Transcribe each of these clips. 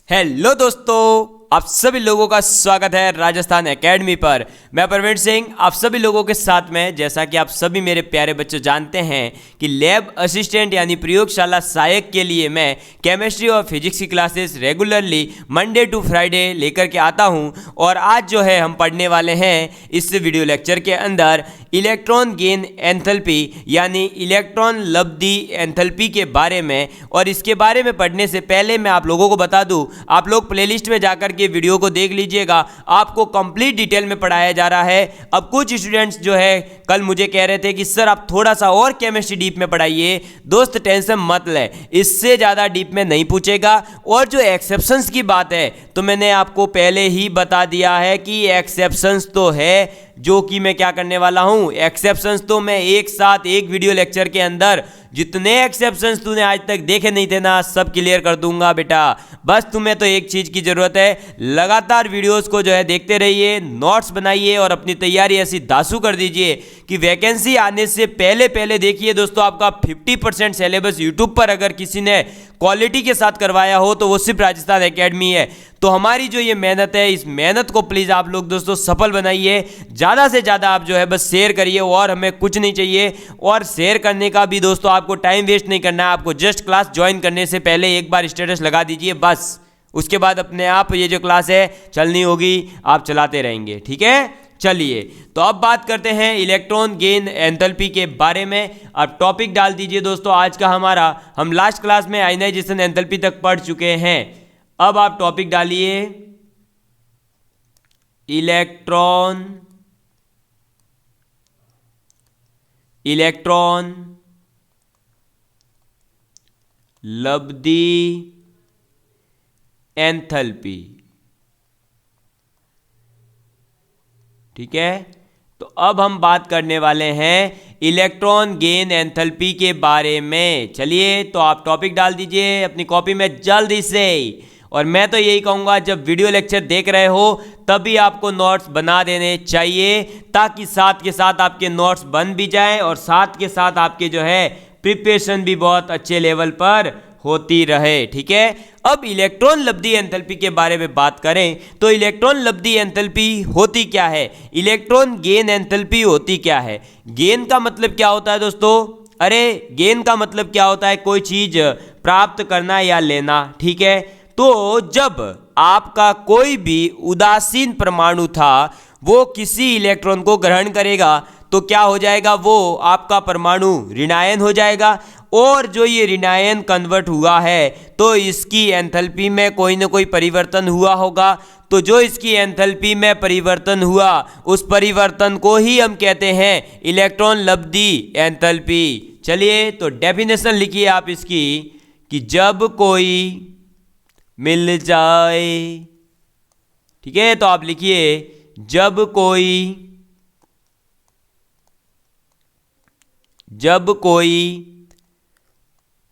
Hello दोस्तों, आप सभी लोगों का स्वागत है राजस्थान एकेडमी पर। मैं प्रवीण सिंह आप सभी लोगों के साथ में। जैसा कि आप सभी मेरे प्यारे बच्चों जानते हैं कि लैब असिस्टेंट यानी प्रयोगशाला सहायक के लिए मैं केमिस्ट्री और फिजिक्स की classes regularly Monday to Friday लेकर के आता हूं। और आज जो है हम पढ़ने वाले हैं इस वीडियो लेक्चर के अंदर इलेक्ट्रॉन गेन एंथैल्पी यानी इलेक्ट्रॉन लब्धि एंथैल्पी के बारे में। और इसके बारे में पढ़ने से पहले मैं आप लोगों को बता दूं, आप लोग प्लेलिस्ट में जाकर के वीडियो को देख लीजिएगा, आपको कंप्लीट डिटेल में पढ़ाया जा रहा है। अब कुछ स्टूडेंट्स जो है कल मुझे कह रहे थे कि सर आप थोड़ा सा और केमिस्ट्री डीप में पढ़ाइए। दोस्त टेंशन मत ले, इससे ज़्यादा डीप में नहीं पूछेगा। और जो एक्सेप्शंस की बात है तो मैंने आपको पहले ही बता दिया है कि एक्सेप्शंस तो है, जो कि मैं क्या करने वाला हूं, एक्सेप्शंस तो मैं एक साथ एक वीडियो लेक्चर के अंदर जितने एक्सेप्शंस तूने आज तक देखे नहीं थे ना, सब क्लियर कर दूंगा बेटा। बस तुम्हें तो एक चीज की जरूरत है, लगातार वीडियोस को जो है देखते रहिए, नोट्स बनाइए और अपनी तैयारी ऐसी दासू कर दीजिए कि वैकेंसी आने से पहले पहले देखिए दोस्तों, आपका 50% सिलेबस यूट्यूब पर अगर किसी ने क्वालिटी के साथ करवाया हो तो वो सिर्फ राजस्थान एकेडमी है। तो हमारी जो ये मेहनत है, इस मेहनत को प्लीज़ आप लोग दोस्तों सफल बनाइए। ज़्यादा से ज़्यादा आप जो है बस शेयर करिए, और हमें कुछ नहीं चाहिए। और शेयर करने का भी दोस्तों आपको टाइम वेस्ट नहीं करना है, आपको जस्ट क्लास ज्वाइन करने से पहले एक बार स्टेटस लगा दीजिए बस। उसके बाद अपने आप ये जो क्लास है चलनी होगी, आप चलाते रहेंगे, ठीक है। चलिए तो अब बात करते हैं इलेक्ट्रॉन गेन एंथैल्पी के बारे में। अब टॉपिक डाल दीजिए दोस्तों आज का हमारा, हम लास्ट क्लास में आयनाइजेशन एंथैल्पी तक पढ़ चुके हैं। अब आप टॉपिक डालिए इलेक्ट्रॉन लब्धि एंथैल्पी, ठीक है। तो अब हम बात करने वाले हैं इलेक्ट्रॉन गेन एंथैल्पी के बारे में। चलिए तो आप टॉपिक डाल दीजिए अपनी कॉपी में जल्दी से। और मैं तो यही कहूँगा, जब वीडियो लेक्चर देख रहे हो तभी आपको नोट्स बना देने चाहिए, ताकि साथ के साथ आपके नोट्स बन भी जाएं और साथ के साथ आपके जो है प्रिपरेशन भी बहुत अच्छे लेवल पर होती रहे, ठीक है। अब इलेक्ट्रॉन लब्धि एंथैल्पी के बारे में बात करें तो इलेक्ट्रॉन लब्धि एंथैल्पी होती क्या है, इलेक्ट्रॉन गेन एंथैल्पी होती क्या है। गेन का मतलब क्या होता है दोस्तों, अरे गेन का मतलब क्या होता है, कोई चीज प्राप्त करना या लेना, ठीक है। तो जब आपका कोई भी उदासीन परमाणु था वो किसी इलेक्ट्रॉन को ग्रहण करेगा तो क्या हो जाएगा, वो आपका परमाणु ऋणायन हो जाएगा। और जो ये ऋणायन कन्वर्ट हुआ है तो इसकी एंथैल्पी में कोई ना कोई परिवर्तन हुआ होगा। तो जो इसकी एंथैल्पी में परिवर्तन हुआ उस परिवर्तन को ही हम कहते हैं इलेक्ट्रॉन लब्धि एंथैल्पी। चलिए तो डेफिनेशन लिखिए आप इसकी कि जब कोई मिल जाए, ठीक है। तो आप लिखिए जब कोई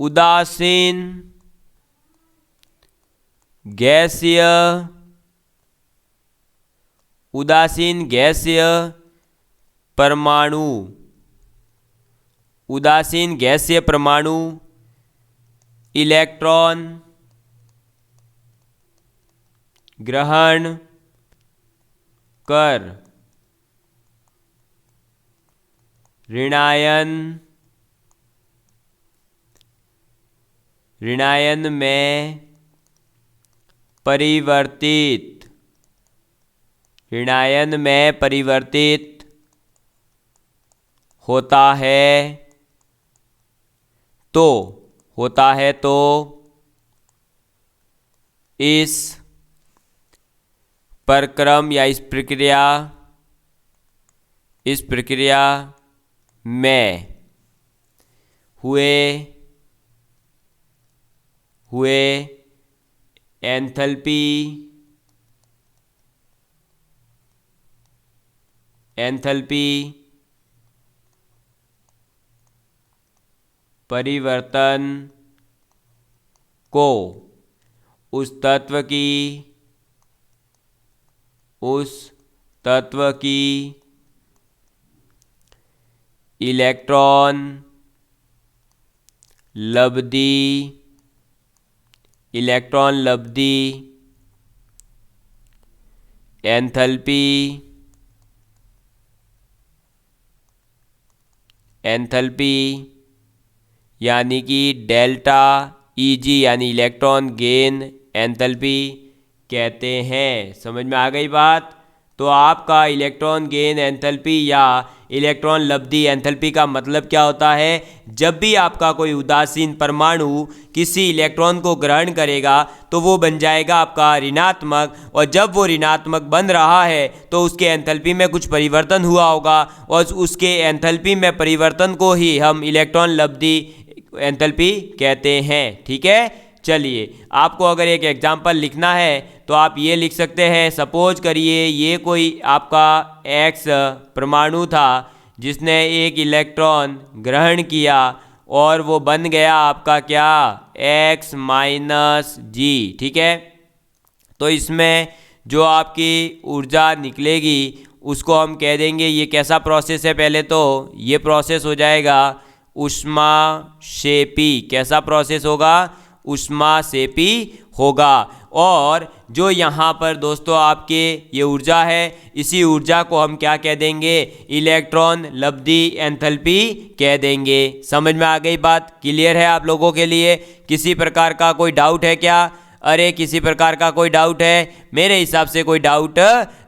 उदासीन गैसीय परमाणु इलेक्ट्रॉन ग्रहण कर ऋणायन में परिवर्तित होता है तो इस प्रक्रम या इस प्रक्रिया में हुए एंथैल्पी परिवर्तन को उस तत्व की इलेक्ट्रॉन लब्धि इलेक्ट्रॉन लब्धि एंथैल्पी यानी कि डेल्टा ईजी यानी इलेक्ट्रॉन गेन एंथैल्पी कहते हैं। समझ में आ गई बात। तो आपका इलेक्ट्रॉन गेन एंथैल्पी या इलेक्ट्रॉन लब्धि एंथैल्पी का मतलब क्या होता है? जब भी आपका कोई उदासीन परमाणु किसी इलेक्ट्रॉन को ग्रहण करेगा तो वो बन जाएगा आपका ऋणात्मक, और जब वो ऋणात्मक बन रहा है तो उसके एंथैल्पी में कुछ परिवर्तन हुआ होगा, और उसके एंथैल्पी में परिवर्तन को ही हम इलेक्ट्रॉन लब्धि एंथैल्पी कहते हैं। ठीक है, चलिए आपको अगर एक एग्जाम्पल लिखना है तो आप ये लिख सकते हैं। सपोज करिए ये कोई आपका एक्स परमाणु था जिसने एक इलेक्ट्रॉन ग्रहण किया और वो बन गया आपका क्या, एक्स माइनस जी। ठीक है, तो इसमें जो आपकी ऊर्जा निकलेगी उसको हम कह देंगे, ये कैसा प्रोसेस है? पहले तो ये प्रोसेस हो जाएगा ऊष्माक्षेपी। कैसा प्रोसेस होगा? ऊष्माक्षेपी होगा। और जो यहाँ पर दोस्तों आपके ये ऊर्जा है, इसी ऊर्जा को हम क्या कह देंगे? इलेक्ट्रॉन लब्धि एंथैल्पी कह देंगे। समझ में आ गई बात? क्लियर है आप लोगों के लिए? किसी प्रकार का कोई डाउट है क्या? अरे किसी प्रकार का कोई डाउट है? मेरे हिसाब से कोई डाउट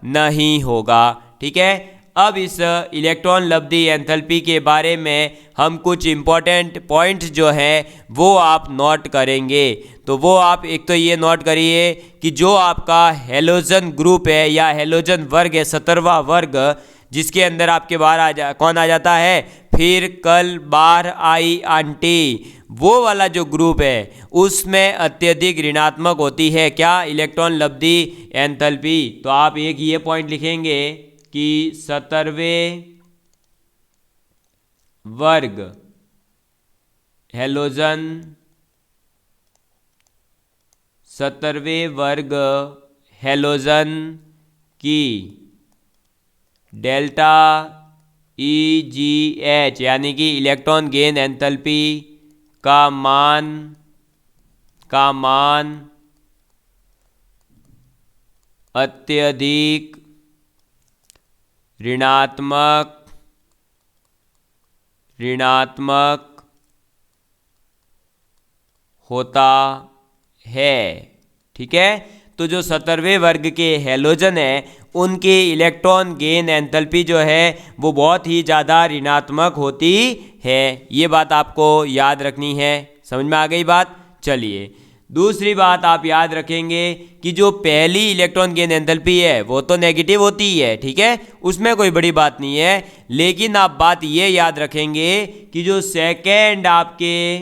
नहीं होगा। ठीक है, अब इस इलेक्ट्रॉन लब्धि एंथैल्पी के बारे में हम कुछ इम्पॉर्टेंट पॉइंट्स जो हैं वो आप नोट करेंगे। तो वो आप एक तो ये नोट करिए कि जो आपका हेलोजन ग्रुप है या हेलोजन वर्ग है, 17वां वर्ग, जिसके अंदर आपके बाहर कौन आ जाता है? फिर कल बाहर आई आंटी। वो वाला जो ग्रुप है उसमें अत्यधिक ऋणात्मक होती है क्या? इलेक्ट्रॉन लब्धि एंथैल्पी। तो आप एक ये पॉइंट लिखेंगे कि 17वें वर्ग हेलोजन 17वें वर्ग हेलोजन की डेल्टा EGH यानी कि इलेक्ट्रॉन गेन एंथैल्पी का मान अत्यधिक ऋणात्मक होता है। ठीक है, तो जो 17वें वर्ग के हेलोजन है उनके इलेक्ट्रॉन गेन एंथैल्पी जो है वो बहुत ही ज़्यादा ऋणात्मक होती है। ये बात आपको याद रखनी है। समझ में आ गई बात? चलिए दूसरी बात आप याद रखेंगे कि जो पहली इलेक्ट्रॉन गेन एंथैल्पी है वो तो नेगेटिव होती ही है। ठीक है, उसमें कोई बड़ी बात नहीं है, लेकिन आप बात ये याद रखेंगे कि जो सेकेंड आपके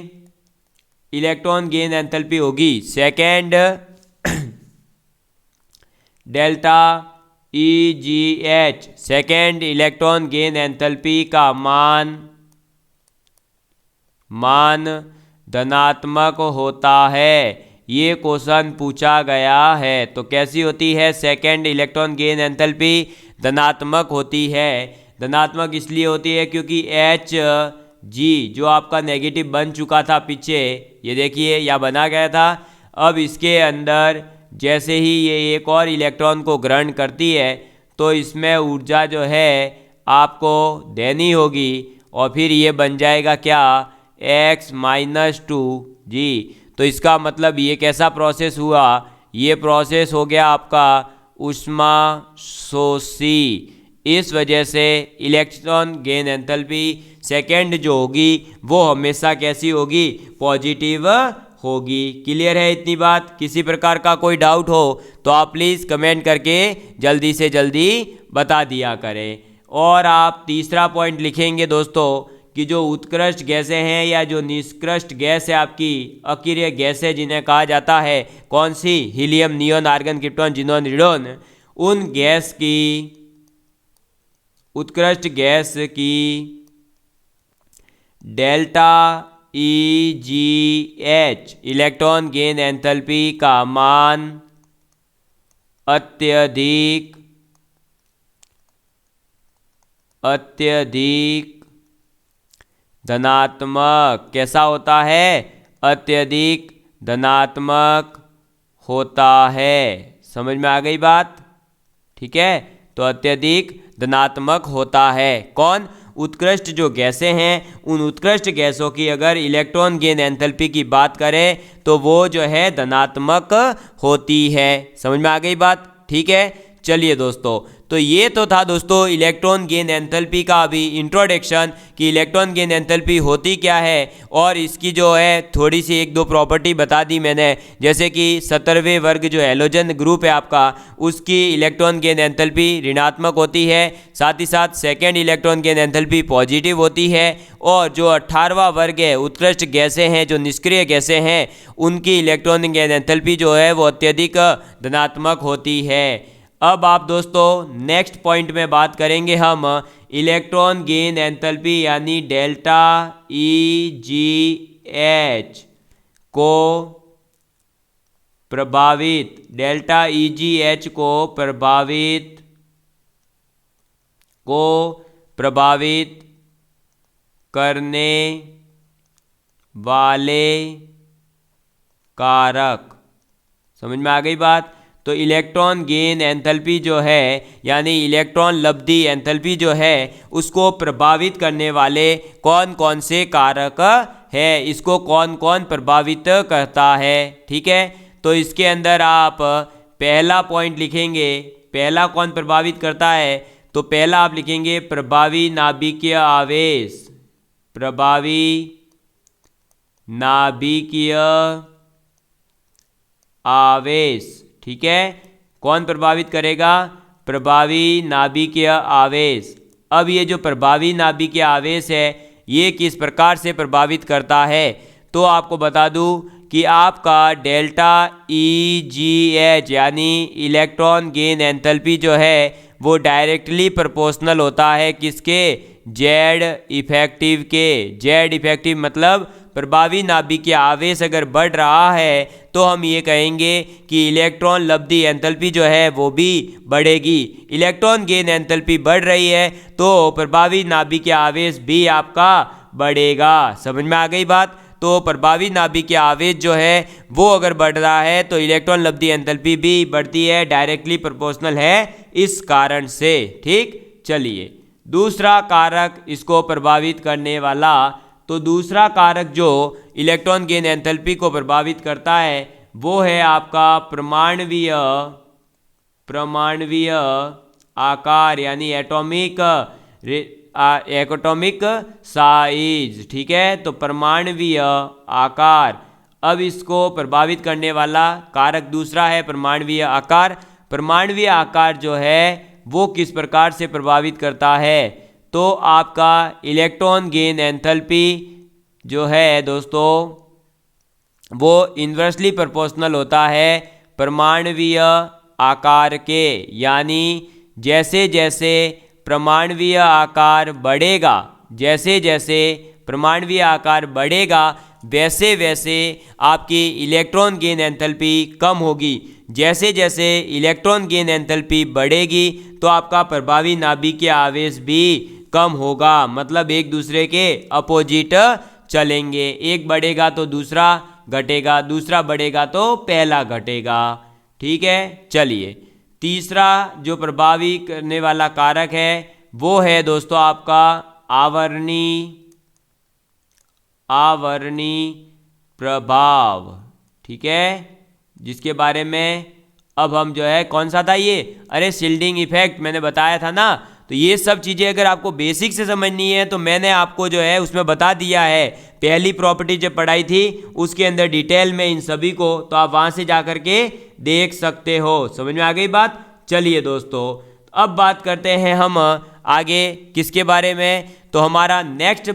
इलेक्ट्रॉन गेन एंथैल्पी होगी, second delta EGH, second electron gain enthalpy का मान धनात्मक होता है। ये क्वेश्चन पूछा गया है। तो कैसी होती है सेकेंड इलेक्ट्रॉन गेन एंथैल्पी? धनात्मक होती है। धनात्मक इसलिए होती है क्योंकि Hg जो आपका नेगेटिव बन चुका था पीछे, ये देखिए या बना गया था, अब इसके अंदर जैसे ही ये एक और इलेक्ट्रॉन को ग्रहण करती है तो इसमें ऊर्जा जो है आपको देनी होगी, और फिर ये बन जाएगा क्या? X-2G। तो इसका मतलब ये कैसा प्रोसेस हुआ? ये प्रोसेस हो गया आपका ऊष्माशोषी। इस वजह से इलेक्ट्रॉन गेन एंथैल्पी सेकेंड जो होगी वो हमेशा कैसी होगी? पॉजिटिव होगी। क्लियर है इतनी बात? किसी प्रकार का कोई डाउट हो तो आप प्लीज़ कमेंट करके जल्दी से जल्दी बता दिया करें। और आप तीसरा पॉइंट लिखेंगे दोस्तों कि जो उत्कृष्ट गैसें हैं या जो निष्कृष्ट गैस है आपकी अक्रिय गैस है, जिन्हें कहा जाता है कौन सी? Helium, neon, argon, krypton, xenon, radon. उन गैस की उत्कृष्ट गैस की delta EGH electron gain enthalpy का मान अत्यधिक धनात्मक कैसा होता है? अत्यधिक धनात्मक होता है। समझ में आ गई बात? ठीक है, तो अत्यधिक धनात्मक होता है। कौन? उत्कृष्ट जो गैसें हैं, उन उत्कृष्ट गैसों की अगर इलेक्ट्रॉन गेन एंथैल्पी की बात करें तो वो जो है धनात्मक होती है। समझ में आ गई बात? ठीक है, चलिए दोस्तों, तो ये तो था दोस्तों इलेक्ट्रॉन गेन एंथैल्पी का अभी इंट्रोडक्शन कि इलेक्ट्रॉन गेन एंथैल्पी होती क्या है, और इसकी जो है थोड़ी सी एक दो प्रॉपर्टी बता दी मैंने, जैसे कि 17वें वर्ग जो हैलोजन ग्रुप है आपका, उसकी इलेक्ट्रॉन गेन एंथैल्पी ऋणात्मक होती है, साथ ही साथ second electron gain enthalpy positive होती है, और जो 18वां वर्ग है उत्कृष्ट गैसें हैं, जो निष्क्रिय गैसें हैं, उनकी इलेक्ट्रॉन गेन एंथैल्पी जो है वो अत्यधिक धनात्मक होती है। अब आप दोस्तों नेक्स्ट पॉइंट में बात करेंगे हम इलेक्ट्रॉन गेन एंथैल्पी यानी डेल्टा EGH को प्रभावित, डेल्टा EGH को प्रभावित करने वाले कारक। समझ में आ गई बात? तो इलेक्ट्रॉन गेन एंथैल्पी जो है यानी इलेक्ट्रॉन लब्धि एंथैल्पी जो है उसको प्रभावित करने वाले कौन कौन से कारक है, इसको कौन कौन प्रभावित करता है। ठीक है, तो इसके अंदर आप पहला पॉइंट लिखेंगे, पहला कौन प्रभावित करता है, तो पहला आप लिखेंगे प्रभावी नाभिकीय आवेश। प्रभावी नाभिकीय आवेश, ठीक है, कौन प्रभावित करेगा? प्रभावी नाभिकीय आवेश। अब ये जो प्रभावी नाभिकीय आवेश है ये किस प्रकार से प्रभावित करता है, तो आपको बता दूं कि आपका डेल्टा EGH यानी इलेक्ट्रॉन गेन एंथैल्पी जो है वो डायरेक्टली प्रोपोर्शनल होता है किसके? जेड इफेक्टिव के। जेड इफेक्टिव मतलब प्रभावी नाभिकीय आवेश अगर बढ़ रहा है तो हम ये कहेंगे कि इलेक्ट्रॉन लब्धि एंथैल्पी जो है वो भी बढ़ेगी। इलेक्ट्रॉन गेन एंथैल्पी बढ़ रही है तो प्रभावी नाभिकीय आवेश भी आपका बढ़ेगा। समझ में आ गई बात? तो प्रभावी नाभिकीय आवेश जो है वो अगर बढ़ रहा है तो इलेक्ट्रॉन लब्धि एंथैल्पी भी बढ़ती है, डायरेक्टली प्रोपोर्शनल है इस कारण से। ठीक, चलिए दूसरा कारक इसको प्रभावित करने वाला, तो दूसरा कारक जो इलेक्ट्रॉन गेन एंथैल्पी को प्रभावित करता है वो है आपका परमाणुवीय आकार यानी एटॉमिक साइज। ठीक है, तो परमाणुवीय आकार। अब इसको प्रभावित करने वाला कारक दूसरा है परमाणुवीय आकार। परमाणुवीय आकार जो है वो किस प्रकार से प्रभावित करता है, तो आपका इलेक्ट्रॉन गेन एंथैल्पी जो है दोस्तों वो इन्वर्सली प्रोपोर्शनल होता है परमाणुवीय आकार के, यानी जैसे जैसे परमाणुवीय आकार बढ़ेगा, जैसे जैसे परमाणुवीय आकार बढ़ेगा वैसे वैसे आपकी इलेक्ट्रॉन गेन एंथैल्पी कम होगी। जैसे जैसे इलेक्ट्रॉन गेन एंथैल्पी बढ़ेगी तो आपका प्रभावी नाभिकीय आवेश भी कम होगा, मतलब एक दूसरे के अपोजिट चलेंगे। एक बढ़ेगा तो दूसरा घटेगा, दूसरा बढ़ेगा तो पहला घटेगा। ठीक है, चलिए तीसरा जो प्रभावी करने वाला कारक है वो है दोस्तों आपका आवरणी प्रभाव। ठीक है, जिसके बारे में अब हम जो है कौन सा था ये, अरे शील्डिंग इफेक्ट मैंने बताया था ना। तो ये सब चीज़ें अगर आपको बेसिक से समझनी है तो मैंने आपको जो है उसमें बता दिया है, पहली प्रॉपर्टी जब पढ़ाई थी उसके अंदर डिटेल में इन सभी को, तो आप वहाँ से जा कर के देख सकते हो। समझ में आ गई बात? चलिए दोस्तों अब बात करते हैं हम आगे किसके बारे में, तो हमारा नेक्स्ट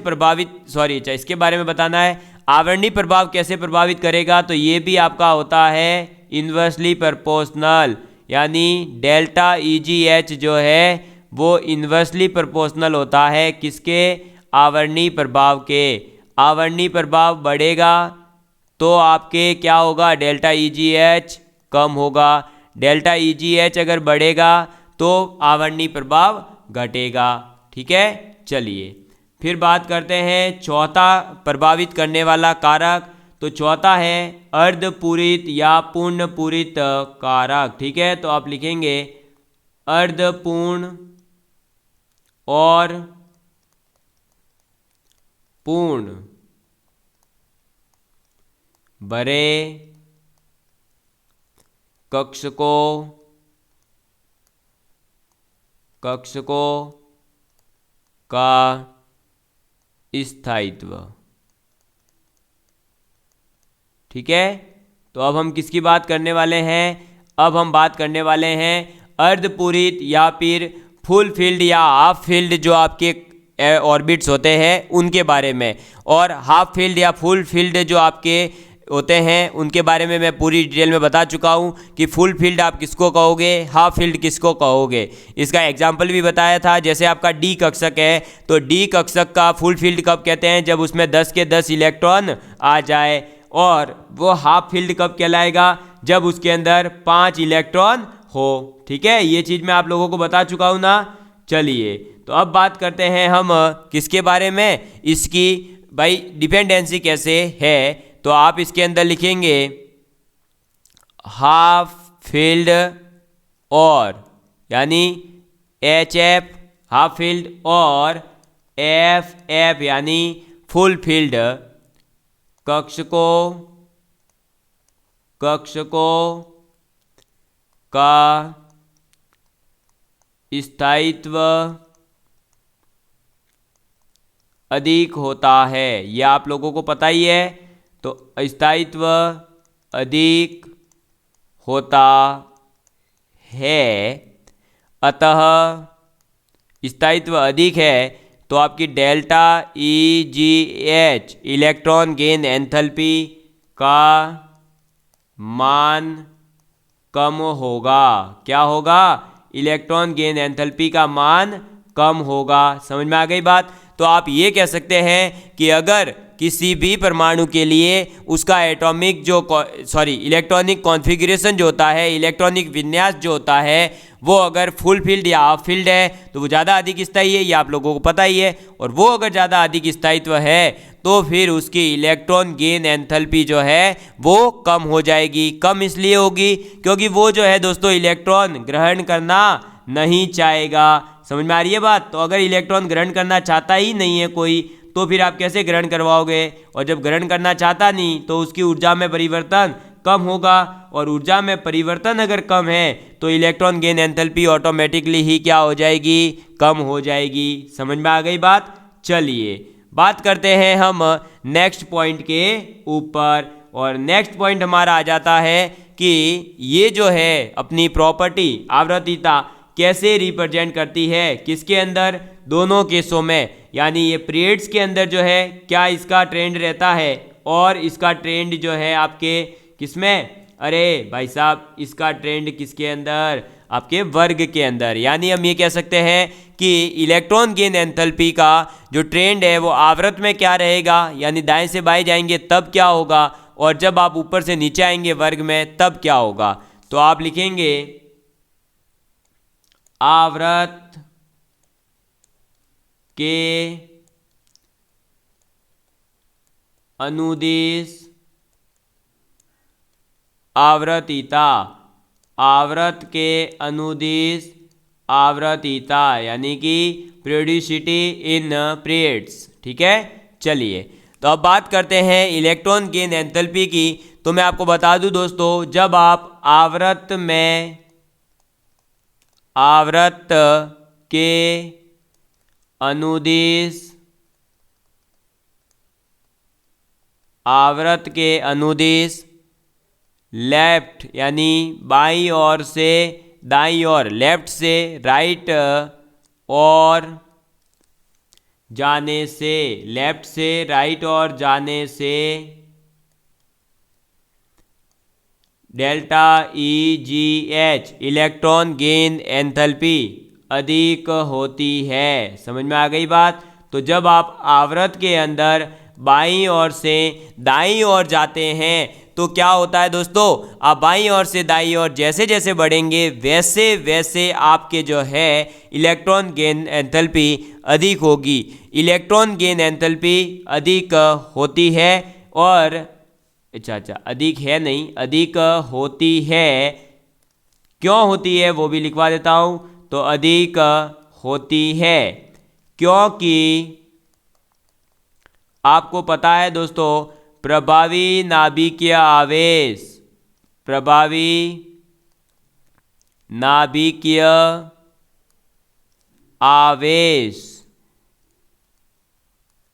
इसके बारे में बताना है आवरणी प्रभाव कैसे प्रभावित करेगा। तो ये भी आपका होता है इन्वर्सली प्रोपोर्शनल, यानी डेल्टा EGH जो है वो इन्वर्सली प्रोपोर्शनल होता है किसके? आवरणी प्रभाव के। आवरणी प्रभाव बढ़ेगा तो आपके क्या होगा? डेल्टा EGH कम होगा। डेल्टा EGH अगर बढ़ेगा तो आवरणी प्रभाव घटेगा। ठीक है, चलिए फिर बात करते हैं चौथा प्रभावित करने वाला कारक, तो चौथा है अर्धपूरित या पूर्ण पूरित कारक। ठीक है, तो आप लिखेंगे अर्धपूर्ण और पूर्ण बड़े कक्षकों का स्थायित्व। ठीक है, तो अब हम किसकी बात करने वाले हैं? अब हम बात करने वाले हैं अर्धपूरित या फिर फुल फील्ड या हाफ फील्ड जो आपके ऑर्बिट्स होते हैं उनके बारे में। और हाफ फील्ड या फुल फील्ड जो आपके होते हैं उनके बारे में मैं पूरी डिटेल में बता चुका हूं कि फुल फील्ड आप किसको कहोगे, हाफ फील्ड किसको कहोगे। इसका एग्जाम्पल भी बताया था। जैसे आपका डी कक्षक है तो डी कक्षक का फुल फील्ड कब कहते हैं? जब उसमें 10 के 10 इलेक्ट्रॉन आ जाए। और वो हाफ फील्ड कब कहलाएगा? जब उसके अंदर 5 इलेक्ट्रॉन हो। ठीक है, ये चीज़ मैं आप लोगों को बता चुका हूं ना। चलिए, तो अब बात करते हैं हम किसके बारे में, इसकी भाई डिपेंडेंसी कैसे है। तो आप इसके अंदर लिखेंगे हाफ फील्ड और यानी HF हाफ फील्ड और FF यानी फुल फील्ड कक्षकों का स्थायित्व अधिक होता है। यह आप लोगों को पता ही है। तो स्थायित्व अधिक होता है, अतः स्थायित्व अधिक है तो आपकी delta EGH electron gain enthalpy का मान कम होगा। क्या होगा? इलेक्ट्रॉन गेन एंथैल्पी का मान कम होगा। समझ में आ गई बात? तो आप ये कह सकते हैं कि अगर किसी भी परमाणु के लिए उसका एटॉमिक इलेक्ट्रॉनिक कॉन्फ़िगरेशन जो होता है, इलेक्ट्रॉनिक विन्यास जो होता है, वो अगर फुल फील्ड या हाफ फील्ड है तो वो ज़्यादा अधिक स्थायी है, ये आप लोगों को पता ही है। और वो अगर ज़्यादा अधिक स्थायित्व है तो फिर उसकी इलेक्ट्रॉन गेन एंथैल्पी जो है वो कम हो जाएगी। कम इसलिए होगी क्योंकि वो जो है दोस्तों इलेक्ट्रॉन ग्रहण करना नहीं चाहेगा। समझ में आ रही है बात? तो अगर इलेक्ट्रॉन ग्रहण करना चाहता ही नहीं है कोई तो फिर आप कैसे ग्रहण करवाओगे? और जब ग्रहण करना चाहता नहीं तो उसकी ऊर्जा में परिवर्तन कम होगा। और ऊर्जा में परिवर्तन अगर कम है तो इलेक्ट्रॉन गेन एंथैल्पी ऑटोमेटिकली ही क्या हो जाएगी? कम हो जाएगी। समझ में आ गई बात? चलिए, बात करते हैं हम नेक्स्ट पॉइंट के ऊपर। और नेक्स्ट पॉइंट हमारा आ जाता है कि ये जो है अपनी प्रॉपर्टी आवृत्तिता कैसे रिप्रेजेंट करती है, किसके अंदर? दोनों केसों में, यानी ये पीरियड्स के अंदर जो है क्या इसका ट्रेंड रहता है और इसका ट्रेंड जो है आपके किसमें? अरे भाई साहब, इसका ट्रेंड किसके अंदर? आपके वर्ग के अंदर। यानी हम ये कह सकते हैं कि इलेक्ट्रॉन गेन एंथैल्पी का जो ट्रेंड है वो आवर्त में क्या रहेगा, यानी दाएं से बाएं जाएंगे तब क्या होगा, और जब आप ऊपर से नीचे आएंगे वर्ग में तब क्या होगा। तो आप लिखेंगे आवर्त के अनुदिश आवृत्तिता, आवर्त के अनुदिश आवृत्तिता यानी कि पीरियोडिसिटी इन पीरियड्स। ठीक है, चलिए तो अब बात करते हैं इलेक्ट्रॉन गेन एंथैल्पी की। तो मैं आपको बता दूं दोस्तों, जब आप आवर्त में आवर्त के अनुदिश लेफ्ट यानी बाईं ओर से दाईं ओर, लेफ्ट से राइट और जाने से, लेफ्ट से राइट और जाने से delta EGH electron gain enthalpy अधिक होती है। समझ में आ गई बात? तो जब आप आवर्त के अंदर बाईं ओर से दाईं ओर जाते हैं तो क्या होता है दोस्तों? आप बाईं ओर से दाईं ओर जैसे जैसे बढ़ेंगे वैसे वैसे आपके जो है इलेक्ट्रॉन गेन एंथैल्पी अधिक होगी। इलेक्ट्रॉन गेन एंथैल्पी अधिक होती है और अच्छा अच्छा, अधिक है नहीं, अधिक होती है। क्यों होती है वो भी लिखवा देता हूं। तो अधिक होती है क्योंकि आपको पता है दोस्तों, प्रभावी नाभिकीय आवेश, प्रभावी नाभिकीय आवेश,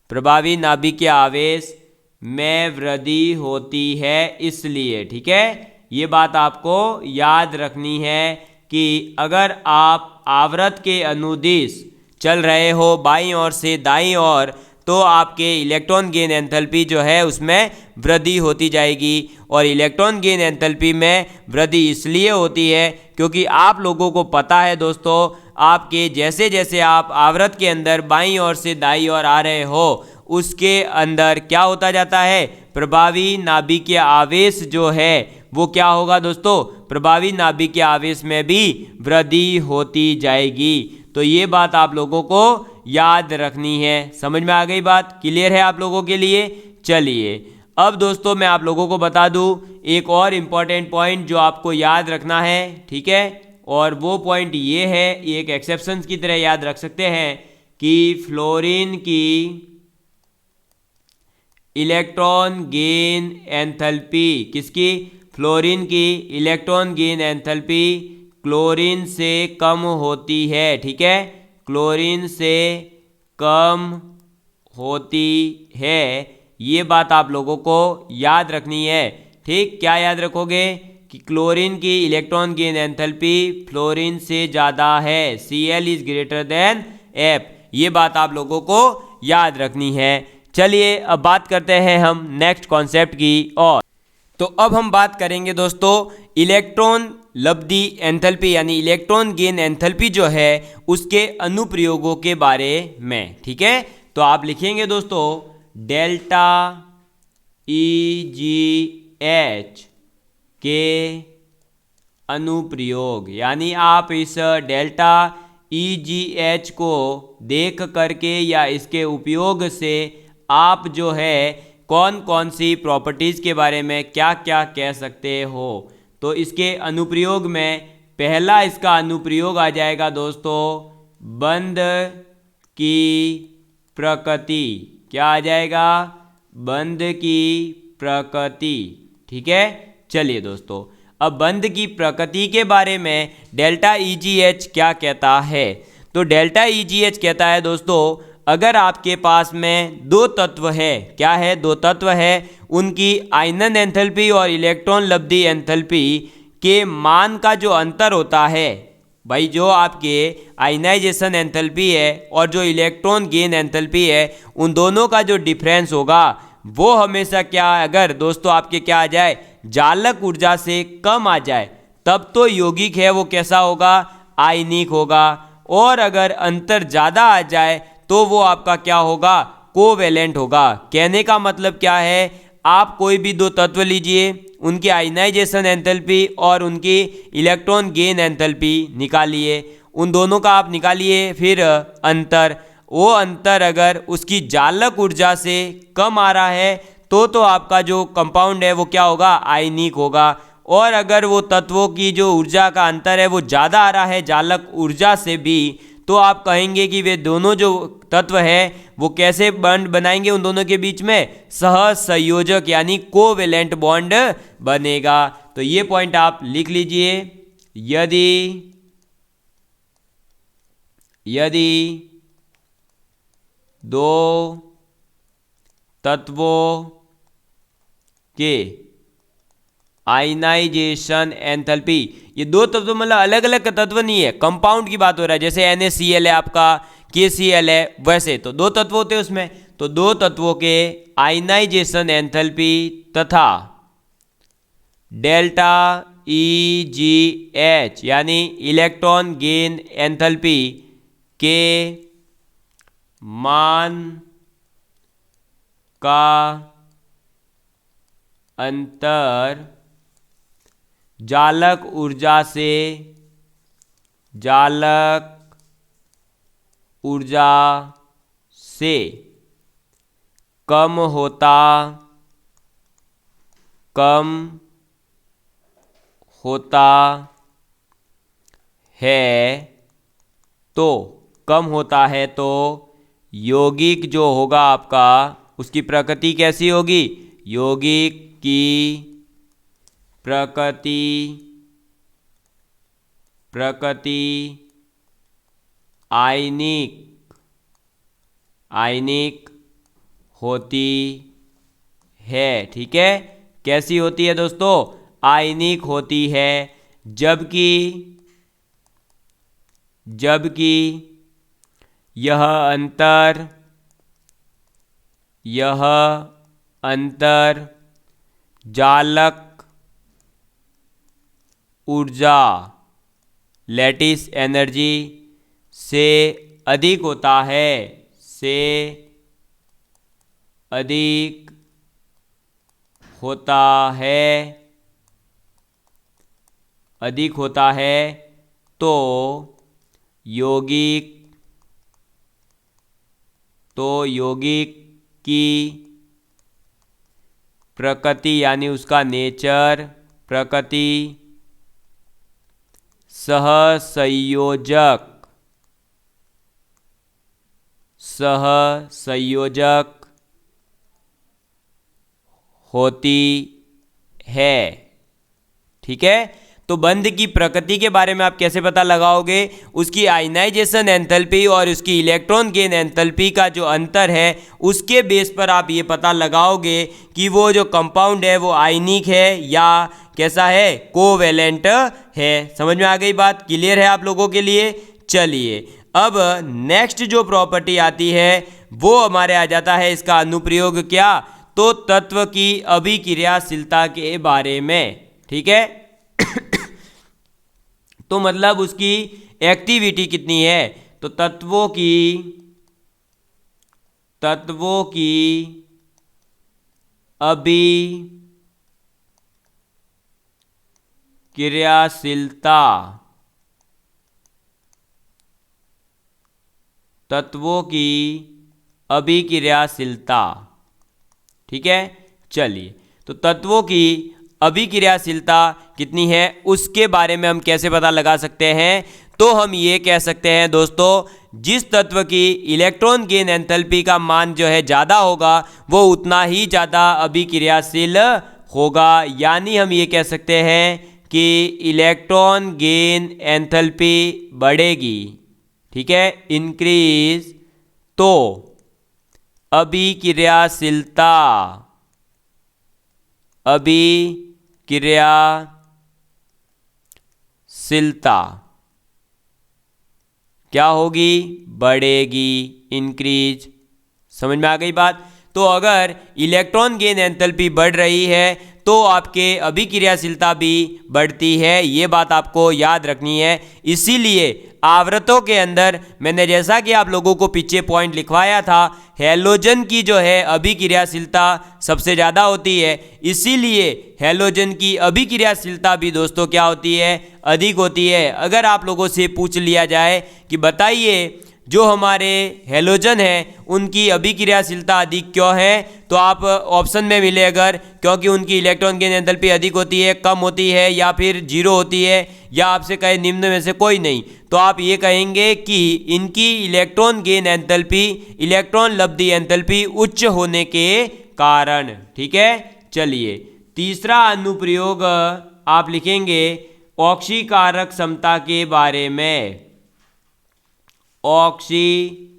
प्रभावी नाभिकीय आवेश में वृद्धि होती है इसलिए। ठीक है, ये बात आपको याद रखनी है कि अगर आप आवर्त के अनुदिश चल रहे हो बाईं ओर से दाईं ओर, तो आपके इलेक्ट्रॉन गेन एंथैल्पी जो है उसमें वृद्धि होती जाएगी। और इलेक्ट्रॉन गेन एंथैल्पी में वृद्धि इसलिए होती है क्योंकि आप लोगों को पता है दोस्तों, आपके जैसे जैसे आप आवर्त के अंदर बाईं ओर से दाईं ओर आ रहे हो, उसके अंदर क्या होता जाता है, प्रभावी नाभिकीय आवेश जो है वो क्या होगा दोस्तों, प्रभावी नाभिकीय आवेश में भी वृद्धि होती जाएगी। तो ये बात आप लोगों को याद रखनी है। समझ में आ गई बात? क्लियर है आप लोगों के लिए? चलिए अब दोस्तों मैं आप लोगों को बता दूं एक और इम्पॉर्टेंट पॉइंट जो आपको याद रखना है। ठीक है, और वो पॉइंट ये है, एक एक्सेप्शन की तरह याद रख सकते हैं कि फ्लोरीन की इलेक्ट्रॉन गेन एंथैल्पी, किसकी, फ्लोरीन की इलेक्ट्रॉन गेन एंथैल्पी क्लोरीन से कम होती है। ठीक है, क्लोरीन से कम होती है, ये बात आप लोगों को याद रखनी है। ठीक, क्या याद रखोगे कि क्लोरीन की इलेक्ट्रॉन गेन एंथैल्पी फ्लोरीन से ज़्यादा है, Cl is greater than F, ये बात आप लोगों को याद रखनी है। चलिए अब बात करते हैं हम नेक्स्ट कॉन्सेप्ट की और। तो अब हम बात करेंगे दोस्तों इलेक्ट्रॉन लब्धि एंथैल्पी यानी इलेक्ट्रॉन गेन एंथैल्पी जो है उसके अनुप्रयोगों के बारे में। ठीक है, तो आप लिखेंगे दोस्तों डेल्टा EGH के अनुप्रयोग, यानी आप इस डेल्टा EGH को देख करके या इसके उपयोग से आप जो है कौन कौन सी प्रॉपर्टीज़ के बारे में क्या क्या कह सकते हो। तो इसके अनुप्रयोग में पहला इसका अनुप्रयोग आ जाएगा दोस्तों बंध की प्रकृति। क्या आ जाएगा? बंध की प्रकृति। ठीक है, चलिए दोस्तों अब बंध की प्रकृति के बारे में डेल्टा EGH क्या कहता है। तो डेल्टा EGH कहता है दोस्तों, अगर आपके पास में दो तत्व है, क्या है, दो तत्व है, उनकी आयनन एंथैल्पी और इलेक्ट्रॉन लब्धि एंथैल्पी के मान का जो अंतर होता है, भाई जो आपके आयनाइजेशन एंथैल्पी है और जो इलेक्ट्रॉन गेन एंथैल्पी है, उन दोनों का जो डिफरेंस होगा वो हमेशा क्या, अगर दोस्तों आपके क्या आ जाए, जालक ऊर्जा से कम आ जाए, तब तो यौगिक है वो कैसा होगा, आयनिक होगा। और अगर अंतर ज़्यादा आ जाए तो वो आपका क्या होगा, कोवेलेंट होगा। कहने का मतलब क्या है, आप कोई भी दो तत्व लीजिए, उनकी आयनाइजेशन एंथैल्पी और उनकी इलेक्ट्रॉन गेन एंथैल्पी निकालिए, उन दोनों का आप निकालिए फिर अंतर, वो अंतर अगर उसकी जालक ऊर्जा से कम आ रहा है तो आपका जो कंपाउंड है वो क्या होगा, आयनिक होगा। और अगर वो तत्वों की जो ऊर्जा का अंतर है वो ज़्यादा आ रहा है जालक ऊर्जा से भी, तो आप कहेंगे कि वे दोनों जो तत्व है वो कैसे बॉन्ड बनाएंगे, उन दोनों के बीच में सहसंयोजक यानी कोवेलेंट बॉन्ड बनेगा। तो ये पॉइंट आप लिख लीजिए, यदि दो तत्वों के आयनाइजेशन एंथैल्पी, ये दो तत्व मतलब अलग अलग तत्व नहीं है, कंपाउंड की बात हो रहा है, जैसे NaCl है आपका, KCl है, वैसे तो दो तत्व होते हैं उसमें। तो दो तत्वों के आयनाइजेशन एंथैल्पी तथा डेल्टा EGH यानी इलेक्ट्रॉन गेन एंथैल्पी के मान का अंतर जालक ऊर्जा से कम होता कम होता है तो यौगिक जो होगा आपका उसकी प्रकृति कैसी होगी? यौगिक की प्रकृति आयनिक होती है। ठीक है, कैसी होती है दोस्तों? आयनिक होती है। जबकि यह अंतर जालक ऊर्जा लैटिस एनर्जी से अधिक होता है, तो यौगिक की प्रकृति यानी उसका नेचर, प्रकृति सहसंयोजक होती है। ठीक है, तो बंध की प्रकृति के बारे में आप कैसे पता लगाओगे? उसकी आयनाइजेशन एंथैल्पी और उसकी इलेक्ट्रॉन गेन एंथैल्पी का जो अंतर है उसके बेस पर आप ये पता लगाओगे कि वो जो कंपाउंड है वो आयनिक है या कैसा है, कोवैलेंट है। समझ में आ गई बात? क्लियर है आप लोगों के लिए? चलिए अब नेक्स्ट जो प्रॉपर्टी आती है वो हमारे आ जाता है इसका अनुप्रयोग क्या? तो तत्व की अभिक्रियाशीलता के बारे में। ठीक है तो मतलब उसकी एक्टिविटी कितनी है? तो तत्वों की अभिक्रियाशीलता, ठीक है। चलिए, तो तत्वों की अभिक्रियाशीलता कितनी है उसके बारे में हम कैसे पता लगा सकते हैं? तो हम ये कह सकते हैं दोस्तों, जिस तत्व की इलेक्ट्रॉन गेन एंथैल्पी का मान जो है ज़्यादा होगा वो उतना ही ज़्यादा अभिक्रियाशील होगा। यानी हम ये कह सकते हैं कि इलेक्ट्रॉन गेन एंथैल्पी बढ़ेगी। ठीक है, इंक्रीज, तो अभिक्रियाशीलता क्या होगी? बढ़ेगी, इंक्रीज। समझ में आ गई बात? तो अगर इलेक्ट्रॉन गेन एंथैल्पी बढ़ रही है तो आपके अभिक्रियाशीलता भी बढ़ती है, ये बात आपको याद रखनी है। इसीलिए आवर्तों के अंदर मैंने जैसा कि आप लोगों को पीछे पॉइंट लिखवाया था, हैलोजन की जो है अभिक्रियाशीलता सबसे ज़्यादा होती है। इसीलिए हैलोजन की अभिक्रियाशीलता भी दोस्तों क्या होती है? अधिक होती है। अगर आप लोगों से पूछ लिया जाए कि बताइए जो हमारे हैलोजन हैं उनकी अभिक्रियाशीलता अधिक क्यों है, तो आप ऑप्शन में मिले अगर क्योंकि उनकी इलेक्ट्रॉन गेन एंथैल्पी अधिक होती है, कम होती है, या फिर जीरो होती है, या आपसे कहे निम्न में से कोई नहीं, तो आप ये कहेंगे कि इनकी इलेक्ट्रॉन गेन एंथैल्पी, इलेक्ट्रॉन लब्धि एंथैल्पी उच्च होने के कारण। ठीक है, चलिए तीसरा अनुप्रयोग आप लिखेंगे ऑक्सीकारक क्षमता के बारे में। ऑक्सीकारक,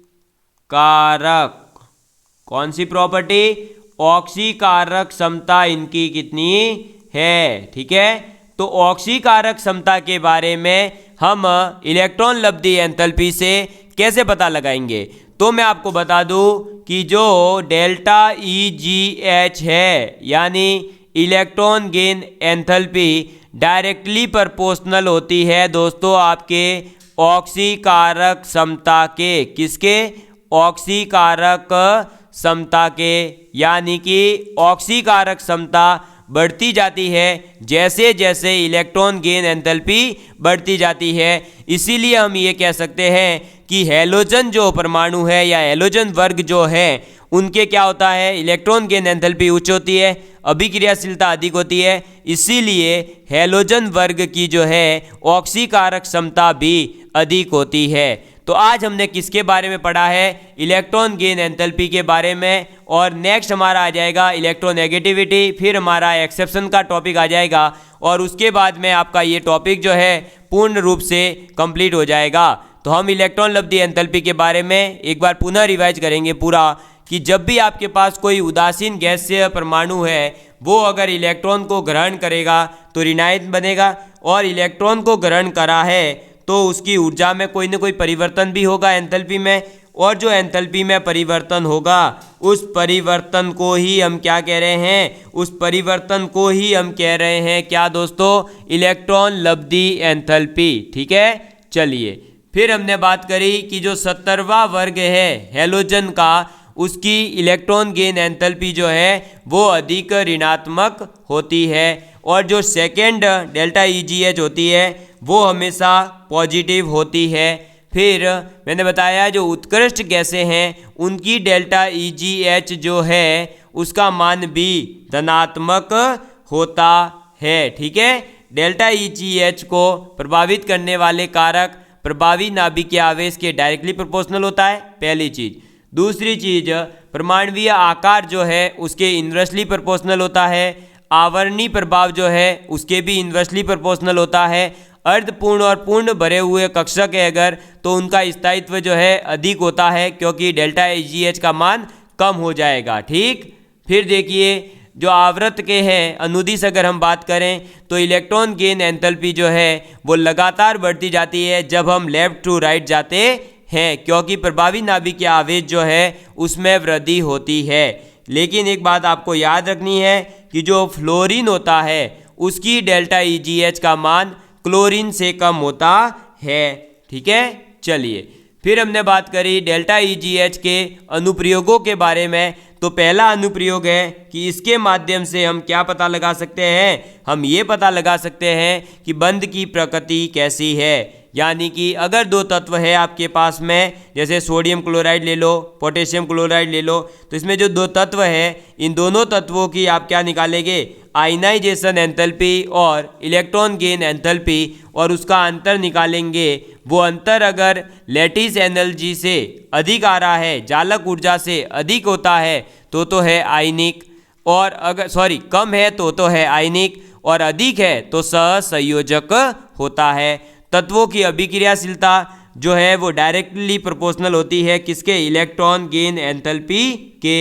कौन सी प्रॉपर्टी? ऑक्सीकारक क्षमता इनकी कितनी है? ठीक है, तो ऑक्सीकारक क्षमता के बारे में हम इलेक्ट्रॉन लब्धि एंथैल्पी से कैसे पता लगाएंगे? तो मैं आपको बता दूं कि जो डेल्टा EGH है यानी electron gain enthalpy directly proportional होती है दोस्तों आपके ऑक्सीकारक क्षमता के। किसके? ऑक्सीकारक क्षमता के। यानी कि ऑक्सीकारक क्षमता बढ़ती जाती है जैसे जैसे इलेक्ट्रॉन गेन एंथैल्पी बढ़ती जाती है। इसीलिए हम ये कह सकते हैं कि हैलोजन जो परमाणु है या हैलोजन वर्ग जो है उनके क्या होता है, इलेक्ट्रॉन गेन एंथैल्पी उच्च होती है, अभिक्रियाशीलता अधिक होती है, इसीलिए हैलोजन वर्ग की जो है ऑक्सीकारक क्षमता भी अधिक होती है। तो आज हमने किसके बारे में पढ़ा है, इलेक्ट्रॉन गेन एंथैल्पी के बारे में, और नेक्स्ट हमारा आ जाएगा इलेक्ट्रोनेगेटिविटी, फिर हमारा एक्सेप्शन का टॉपिक आ जाएगा, और उसके बाद में आपका ये टॉपिक जो है पूर्ण रूप से कंप्लीट हो जाएगा। तो हम इलेक्ट्रॉन लब्धि एंथैल्पी के बारे में एक बार पुनः रिवाइज करेंगे पूरा, कि जब भी आपके पास कोई उदासीन गैसीय परमाणु है वो अगर इलेक्ट्रॉन को ग्रहण करेगा तो ऋणायन बनेगा, और इलेक्ट्रॉन को ग्रहण करा है तो उसकी ऊर्जा में कोई ना कोई परिवर्तन भी होगा एंथैल्पी में, और जो एंथैल्पी में परिवर्तन होगा उस परिवर्तन को ही हम क्या कह रहे हैं, उस परिवर्तन को ही हम कह रहे हैं क्या दोस्तों, इलेक्ट्रॉन लब्धि एंथैल्पी। ठीक है, चलिए फिर हमने बात करी कि जो 70वां वर्ग है हैलोजन का, उसकी इलेक्ट्रॉन गेन एंथैल्पी जो है वो अधिक ऋणात्मक होती है, और जो सेकेंड डेल्टा EGH होती है वो हमेशा पॉजिटिव होती है। फिर मैंने बताया जो उत्कृष्ट गैसें हैं उनकी डेल्टा EGH जो है उसका मान भी धनात्मक होता है। ठीक है, डेल्टा EGH को प्रभावित करने वाले कारक प्रभावी नाभिकीय आवेश के डायरेक्टली प्रोपोर्शनल होता है, पहली चीज़। दूसरी चीज़, परमाणुीय आकार जो है उसके इन्वर्सली प्रोपोर्शनल होता है, आवरणीय प्रभाव जो है उसके भी इन्वर्सली प्रोपोर्शनल होता है, अर्धपूर्ण और पूर्ण भरे हुए कक्षक है अगर तो उनका स्थायित्व जो है अधिक होता है, क्योंकि डेल्टा EGH का मान कम हो जाएगा। ठीक, फिर देखिए जो आवृत के हैं अनुदिश अगर हम बात करें तो इलेक्ट्रॉन गेन एंथैल्पी जो है वो लगातार बढ़ती जाती है जब हम लेफ्ट टू राइट जाते हैं, क्योंकि प्रभावी नाभिकीय आवेश जो है उसमें वृद्धि होती है। लेकिन एक बात आपको याद रखनी है कि जो फ्लोरीन होता है उसकी डेल्टा EGH का मान क्लोरीन से कम होता है। ठीक है, चलिए फिर हमने बात करी डेल्टा EGH के अनुप्रयोगों के बारे में। तो पहला अनुप्रयोग है कि इसके माध्यम से हम क्या पता लगा सकते हैं, हम ये पता लगा सकते हैं कि बंध की प्रकृति कैसी है। यानी कि अगर दो तत्व है आपके पास में, जैसे सोडियम क्लोराइड ले लो, पोटेशियम क्लोराइड ले लो, तो इसमें जो दो तत्व है इन दोनों तत्वों की आप क्या निकालेंगे, आयनाइजेशन एंथैल्पी और इलेक्ट्रॉन गेन एंथैल्पी, और उसका अंतर निकालेंगे। वो अंतर अगर लैटिस एनर्जी से अधिक आ रहा है, जालक ऊर्जा से अधिक होता है तो है आयनिक, और अगर कम है तो है आयनिक, और अधिक है तो सहसंयोजक होता है। तत्वों की अभिक्रियाशीलता जो है वो डायरेक्टली प्रोपोर्शनल होती है किसके, इलेक्ट्रॉन गेन एंथैल्पी के,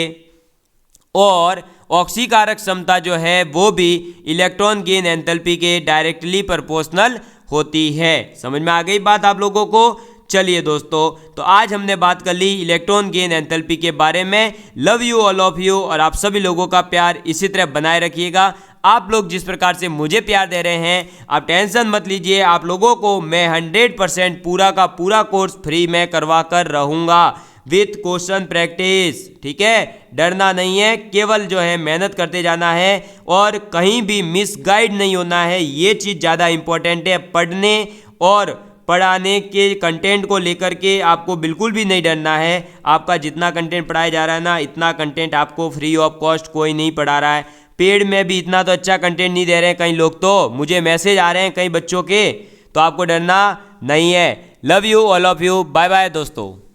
और ऑक्सीकारक क्षमता जो है वो भी इलेक्ट्रॉन गेन एंथैल्पी के डायरेक्टली प्रोपोर्शनल होती है। समझ में आ गई बात आप लोगों को। चलिए दोस्तों, तो आज हमने बात कर ली इलेक्ट्रॉन गेन एंथैल्पी के बारे में। Love you all of you, और आप सभी लोगों का प्यार इसी तरह बनाए रखिएगा। आप लोग जिस प्रकार से मुझे प्यार दे रहे हैं आप टेंशन मत लीजिए, आप लोगों को मैं 100% पूरा का पूरा कोर्स फ्री में करवा कर रहूँगा विथ क्वेश्चन प्रैक्टिस। ठीक है, डरना नहीं है, केवल जो है मेहनत करते जाना है और कहीं भी मिसगाइड नहीं होना है। ये चीज़ ज़्यादा इम्पोर्टेंट है। पढ़ने और पढ़ाने के कंटेंट को लेकर के आपको बिल्कुल भी नहीं डरना है। आपका जितना कंटेंट पढ़ाया जा रहा है ना, इतना कंटेंट आपको फ्री ऑफ कॉस्ट कोई नहीं पढ़ा रहा है। पेड में भी इतना तो अच्छा कंटेंट नहीं दे रहे हैं कई लोग, तो मुझे मैसेज आ रहे हैं कई बच्चों के, तो आपको डरना नहीं है। Love you all of you, bye bye दोस्तों।